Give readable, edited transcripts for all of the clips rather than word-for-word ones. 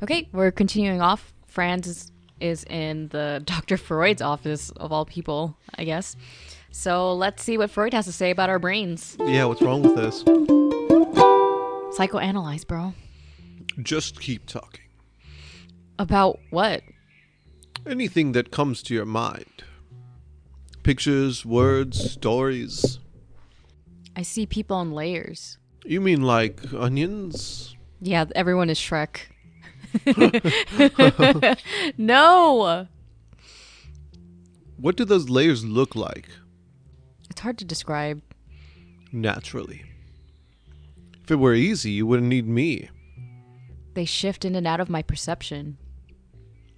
Okay, we're continuing off. Franz is in the Dr. Freud's office, of all people, I guess. So let's see what Freud has to say about our brains. Yeah, what's wrong with this? Psychoanalyze, bro. Just keep talking. About what? Anything that comes to your mind. Pictures, words, stories. I see people in layers. You mean like onions? Yeah, everyone is Shrek. No! What do those layers look like? It's hard to describe. Naturally. If it were easy, you wouldn't need me. They shift in and out of my perception.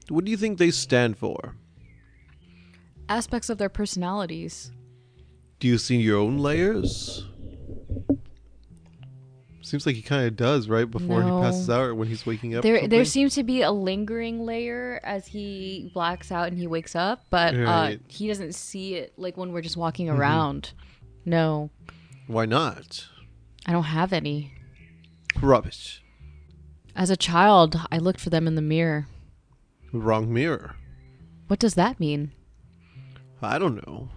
What do you think they stand for? Aspects of their personalities. Do you see your own layers? Seems like he kind of does, right? Before No. he passes out or when he's waking up. There seems to be a lingering layer as he blacks out and he wakes up, but Right. he doesn't see it like when we're just walking around. No, Why not? I don't have any. Rubbish. As a child, I looked for them in the mirror. Wrong mirror. What does that mean? I don't know.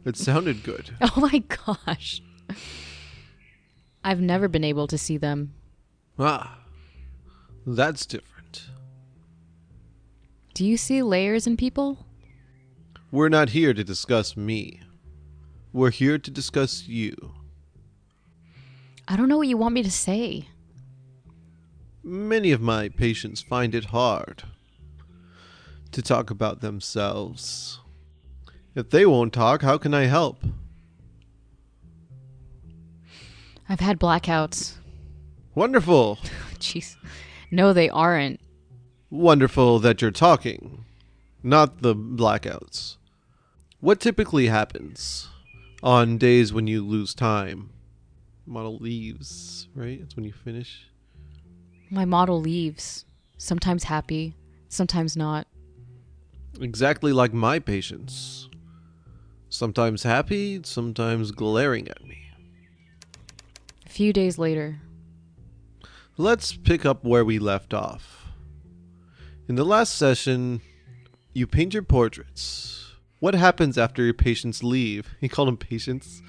It sounded good. Oh my gosh. I've never been able to see them. Ah, that's different. Do you see layers in people? We're not here to discuss me. We're here to discuss you. I don't know what you want me to say. Many of my patients find it hard to talk about themselves. If they won't talk, how can I help? I've had blackouts. Wonderful. Jeez. No, they aren't. Wonderful that you're talking, not the blackouts. What typically happens on days when you lose time? Model leaves, right? That's when you finish. My model leaves. Sometimes happy, sometimes not. Exactly like my patients. Sometimes happy, sometimes glaring at me. A few days later. Let's pick up where we left off. In the last session, you paint your portraits. What happens after your patients leave? He called them patients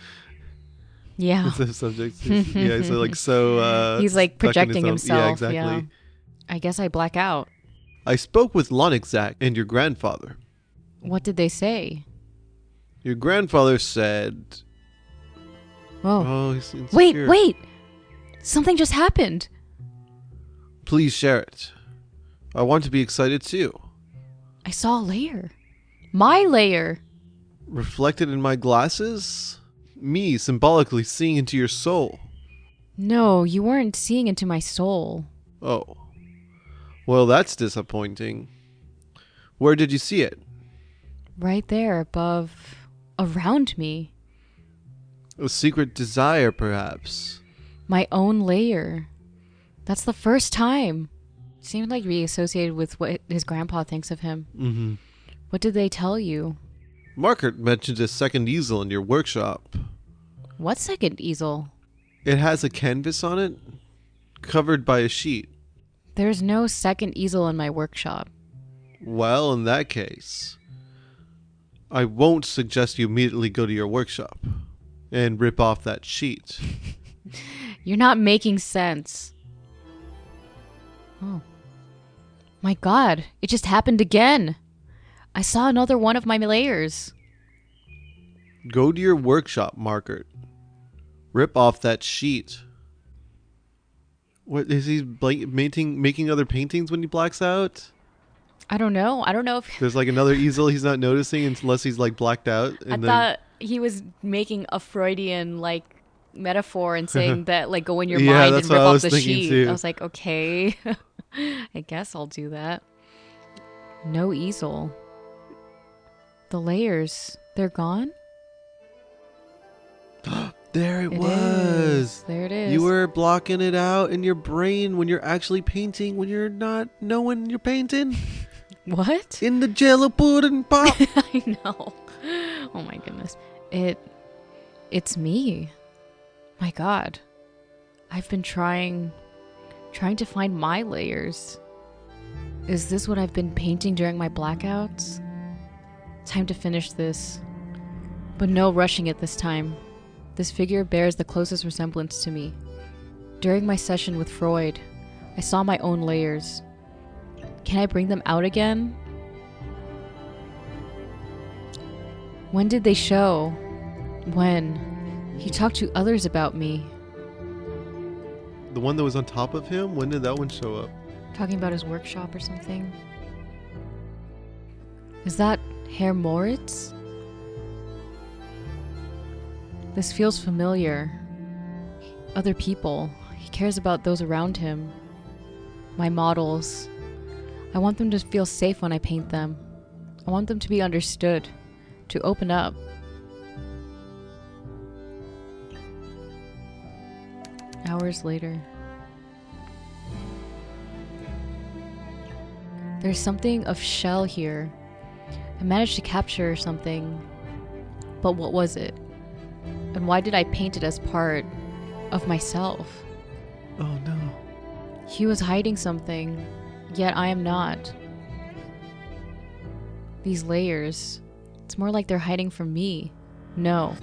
Yeah. instead of subjects. Yeah, so He's like stuck in projecting his own- himself. Yeah, exactly. Yeah. I guess I black out. I spoke with Lonexac and your grandfather. What did they say? Your grandfather said, Whoa. "Oh, he's Wait, insecure. wait! Something just happened. Please share it. I want to be excited too." I saw a layer. My layer. Reflected in my glasses? Me symbolically seeing into your soul. No, you weren't seeing into my soul. Oh. Well, that's disappointing. Where did you see it? Right there above, around me. A secret desire, perhaps. My own layer. That's the first time. Seemed like to be associated with what his grandpa thinks of him. Mm-hmm. What did they tell you? Margaret mentioned a second easel in your workshop. What second easel? It has a canvas on it, covered by a sheet. There's no second easel in my workshop. Well, in that case, I won't suggest you immediately go to your workshop and rip off that sheet. You're not making sense. Oh. My God, it just happened again. I saw another one of my layers. Go to your workshop, Margaret. Rip off that sheet. What is he making other paintings when he blacks out? I don't know. I don't know if There's like another easel he's not noticing unless he's like blacked out. I thought he was making a Freudian like metaphor and saying that like go in your Yeah, mind that's and rip what I off was the thinking sheet. too. I was like, okay, I guess I'll do that. No easel. The layers, they're gone? There it It was. is. There it is. You were blocking it out in your brain when you're actually painting, when you're not knowing you're painting. What? In the jello pudding pop. I know. Oh my goodness. It's me. My God. I've been trying to find my layers. Is this what I've been painting during my blackouts? Time to finish this. But no rushing it this time. This figure bears the closest resemblance to me. During my session with Freud, I saw my own layers. Can I bring them out again? When did they show? When? He talked to others about me. The one that was on top of him? When did that one show up? Talking about his workshop or something. Is that Herr Moritz? This feels familiar. Other people. He cares about those around him. My models. I want them to feel safe when I paint them. I want them to be understood. To open up. Hours later. There's something of shell here. I managed to capture something. But what was it? And why did I paint it as part of myself? Oh no. He was hiding something, yet I am not. These layers, it's more like they're hiding from me. No,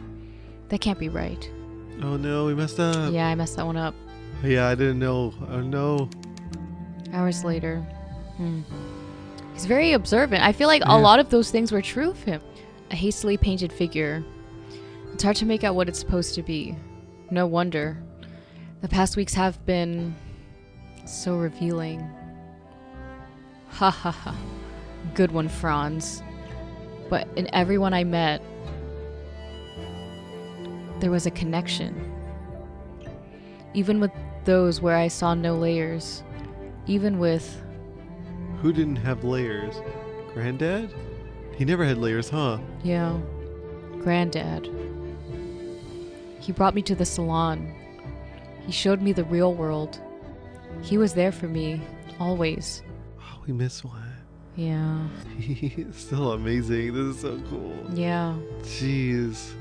that can't be right. Oh no, we messed up. Yeah, I messed that one up. Yeah, I didn't know. Oh no. Hours later. He's very observant. I feel like a lot of those things were true of him. A hastily painted figure. It's hard to make out what it's supposed to be. No wonder. The past weeks have been so revealing. Ha ha ha. Good one, Franz. But in everyone I met, there was a connection. Even with those where I saw no layers. Even with... Who didn't have layers? Granddad? He never had layers, huh? Yeah. Granddad. He brought me to the salon. He showed me the real world. He was there for me, always. Oh, we missed one. Yeah. He's still amazing. This is so cool. Yeah. Jeez.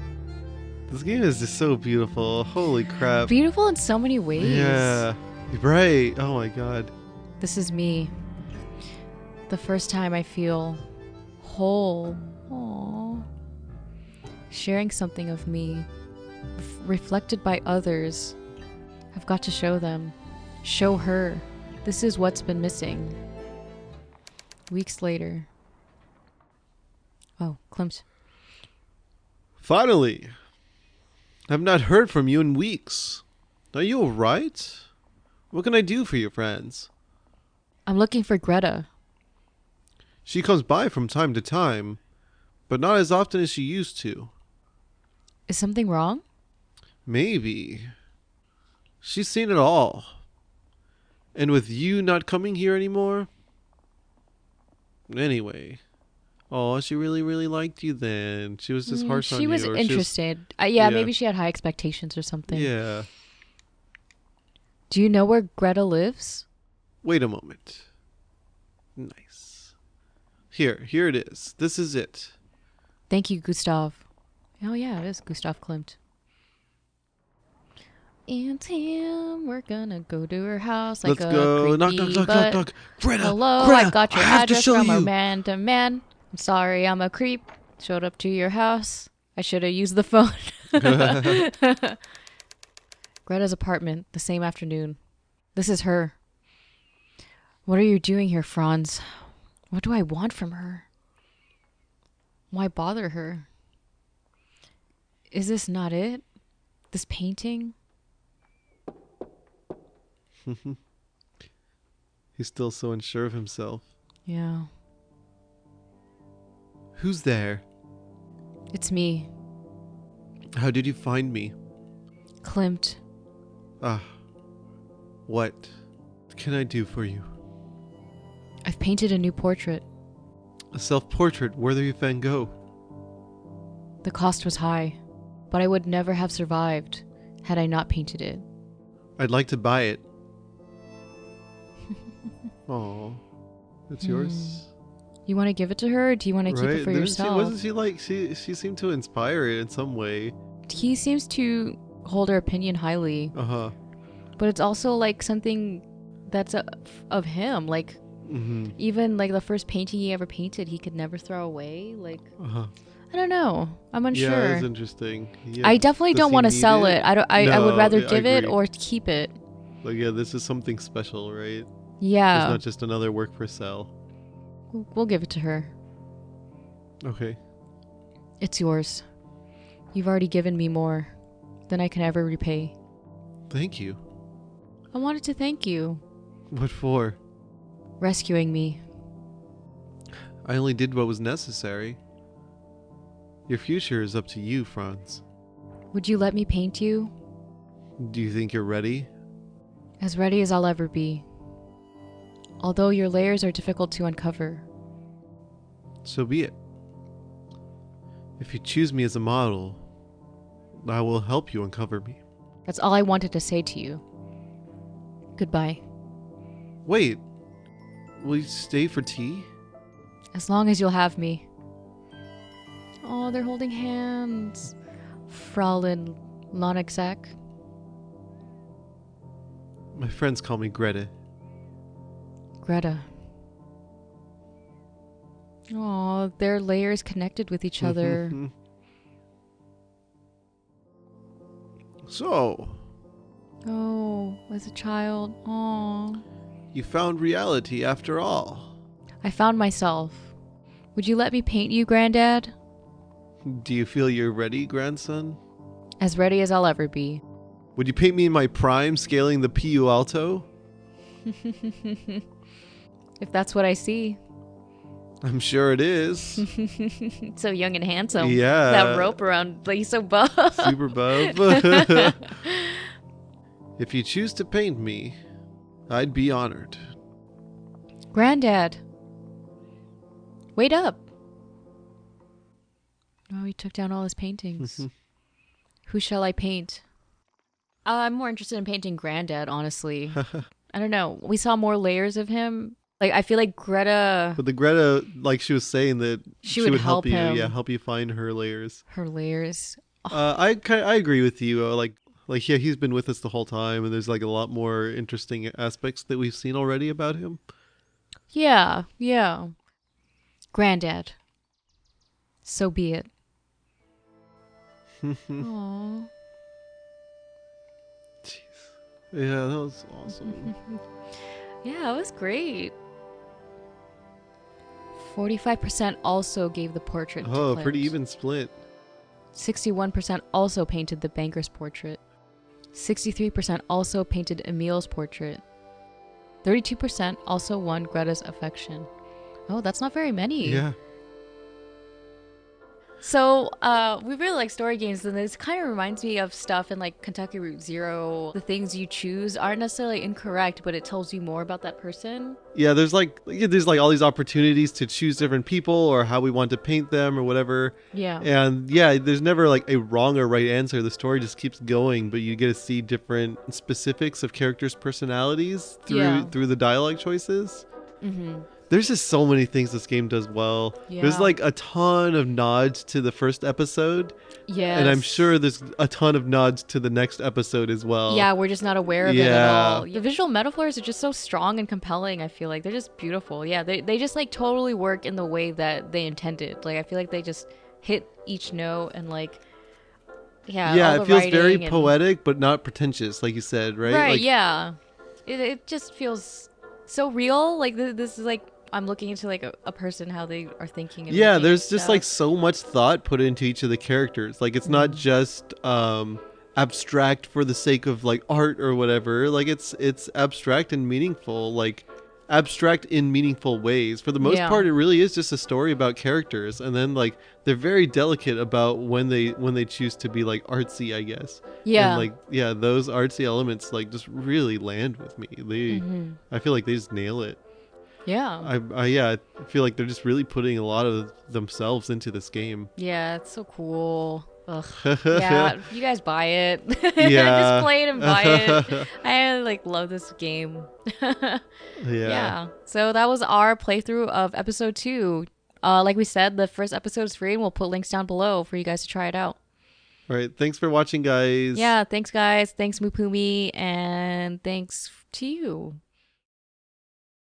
This game is just so beautiful. Holy crap. Beautiful in so many ways. Yeah. Right. Oh my god. This is me. The first time I feel whole. Aww. Sharing something of me. Reflected by others. I've got to show them. Show her. This is what's been missing. Weeks later. Oh, Klimt. Finally. I've not heard from you in weeks. Are you alright? What can I do for you, friends? I'm looking for Greta. She comes by from time to time, but not as often as she used to. Is something wrong? Maybe. She's seen it all. And with you not coming here anymore? Anyway. Oh, she really, really liked you then. She was just harsh on you. She was interested. Yeah, maybe she had high expectations or something. Yeah. Do you know where Greta lives? Wait a moment. Nice. Here it is. This is it. Thank you, Gustav. Oh yeah, it is Gustav Klimt. And Tim, we're gonna go to her house like Let's go. Knock. Greta, hello, Greta, I got your I have to address show from you. a man to man. I'm sorry, I'm a creep. Showed up to your house. I should have used the phone. Greta's apartment, the same afternoon. This is her. What are you doing here, Franz? What do I want from her? Why bother her? Is this not it? This painting? He's still so unsure of himself. Yeah. Who's there? It's me, How did you find me? Klimt. What can I do for you? I've painted a new portrait. A self-portrait, worthy of Van Gogh. The cost was high, but I would never have survived had I not painted it. I'd like to buy it. Oh, it's yours. You want to give it to her, or do you want to keep it for Didn't yourself? Wasn't she like she seemed to inspire it in some way? He seems to hold her opinion highly, Uh huh. but it's also like something that's of him. Like Even like the first painting he ever painted, he could never throw away. Like, Uh-huh. I don't know. I'm unsure. Yeah, it's interesting. Yeah. I definitely Does don't he want to need sell it. I would No, rather I give it agree. or keep it. Like, yeah, this is something special, right? It's Yeah. not just another work for sale. We'll give it to her. Okay. It's yours. You've already given me more than I can ever repay. Thank you. I wanted to thank you. What for? Rescuing me. I only did what was necessary. Your future is up to you, Franz. Would you let me paint you? Do you think you're ready? As ready as I'll ever be. Although your layers are difficult to uncover. So be it. If you choose me as a model, I will help you uncover me. That's all I wanted to say to you. Goodbye. Wait, will you stay for tea? As long as you'll have me. Oh, they're holding hands. Fraulein Lonexek. My friends call me Greta. Greta. Oh, their layers connected with each other. So, Oh, as a child. Oh. you found reality after all. I found myself. Would you let me paint you, Granddad? Do you feel you're ready, grandson? As ready as I'll ever be. Would you paint me in my prime scaling the Piu Alto? If that's what I see. I'm sure it is. So young and handsome. Yeah. That rope around, like, he's so buff. Super buff. If you choose to paint me, I'd be honored. Granddad. Wait up. Oh, he took down all his paintings. Who shall I paint? I'm more interested in painting Granddad, honestly. I don't know. We saw more layers of him. Like, I feel like Greta... But the Greta, like she was saying that She would help you. him. Yeah, help you find her layers. Her layers. I agree with you. Like yeah, he's been with us the whole time, and there's like a lot more interesting aspects that we've seen already about him. Yeah, yeah. Granddad. So be it. Aww. Jeez. Yeah, that was awesome. Yeah, it was great. 45% also gave the portrait to Oh, Clint. pretty even split. 61% also painted the banker's portrait. 63% also painted Emil's portrait. 32% also won Greta's affection. Oh, that's not very many. Yeah. So, we really like story games, and this kind of reminds me of stuff in like Kentucky Route Zero. The things you choose aren't necessarily incorrect, but it tells you more about that person. Yeah, there's like all these opportunities to choose different people or how we want to paint them or whatever. Yeah. And yeah, there's never like a wrong or right answer. The story just keeps going, but you get to see different specifics of characters' personalities through the dialogue choices. Mm-hmm. There's just so many things this game does well. Yeah. There's like a ton of nods to the first episode. Yes. And I'm sure there's a ton of nods to the next episode as well. Yeah, we're just not aware of it at Yeah. all. The visual metaphors are just so strong and compelling, I feel like. They're just beautiful. Yeah, they just like totally work in the way that they intended. Like, I feel like they just hit each note and like, Yeah, all it the feels very writing and- poetic, but not pretentious, like you said, right? Right, Like, yeah. It just feels so real. Like, this is like, I'm looking into like a person, how they are thinking. And yeah, making there's just stuff. like so much thought put into each of the characters. Like it's not just abstract for the sake of like art or whatever. Like it's abstract and meaningful, like abstract in meaningful ways. For the most Yeah. part, it really is just a story about characters, and then like they're very delicate about when they choose to be like artsy, I guess. Yeah. And like yeah, those artsy elements like just really land with me. I feel like they just nail it. Yeah. I feel like they're just really putting a lot of themselves into this game. Yeah, it's so cool. Ugh. Yeah, you guys buy it. Yeah. Just play it and buy it. I like love this game. Yeah. So that was our playthrough of episode 2. Like we said, the first episode is free, and we'll put links down below for you guys to try it out. All right. Thanks for watching, guys. Yeah, thanks guys. Thanks Mupumi, and thanks to you.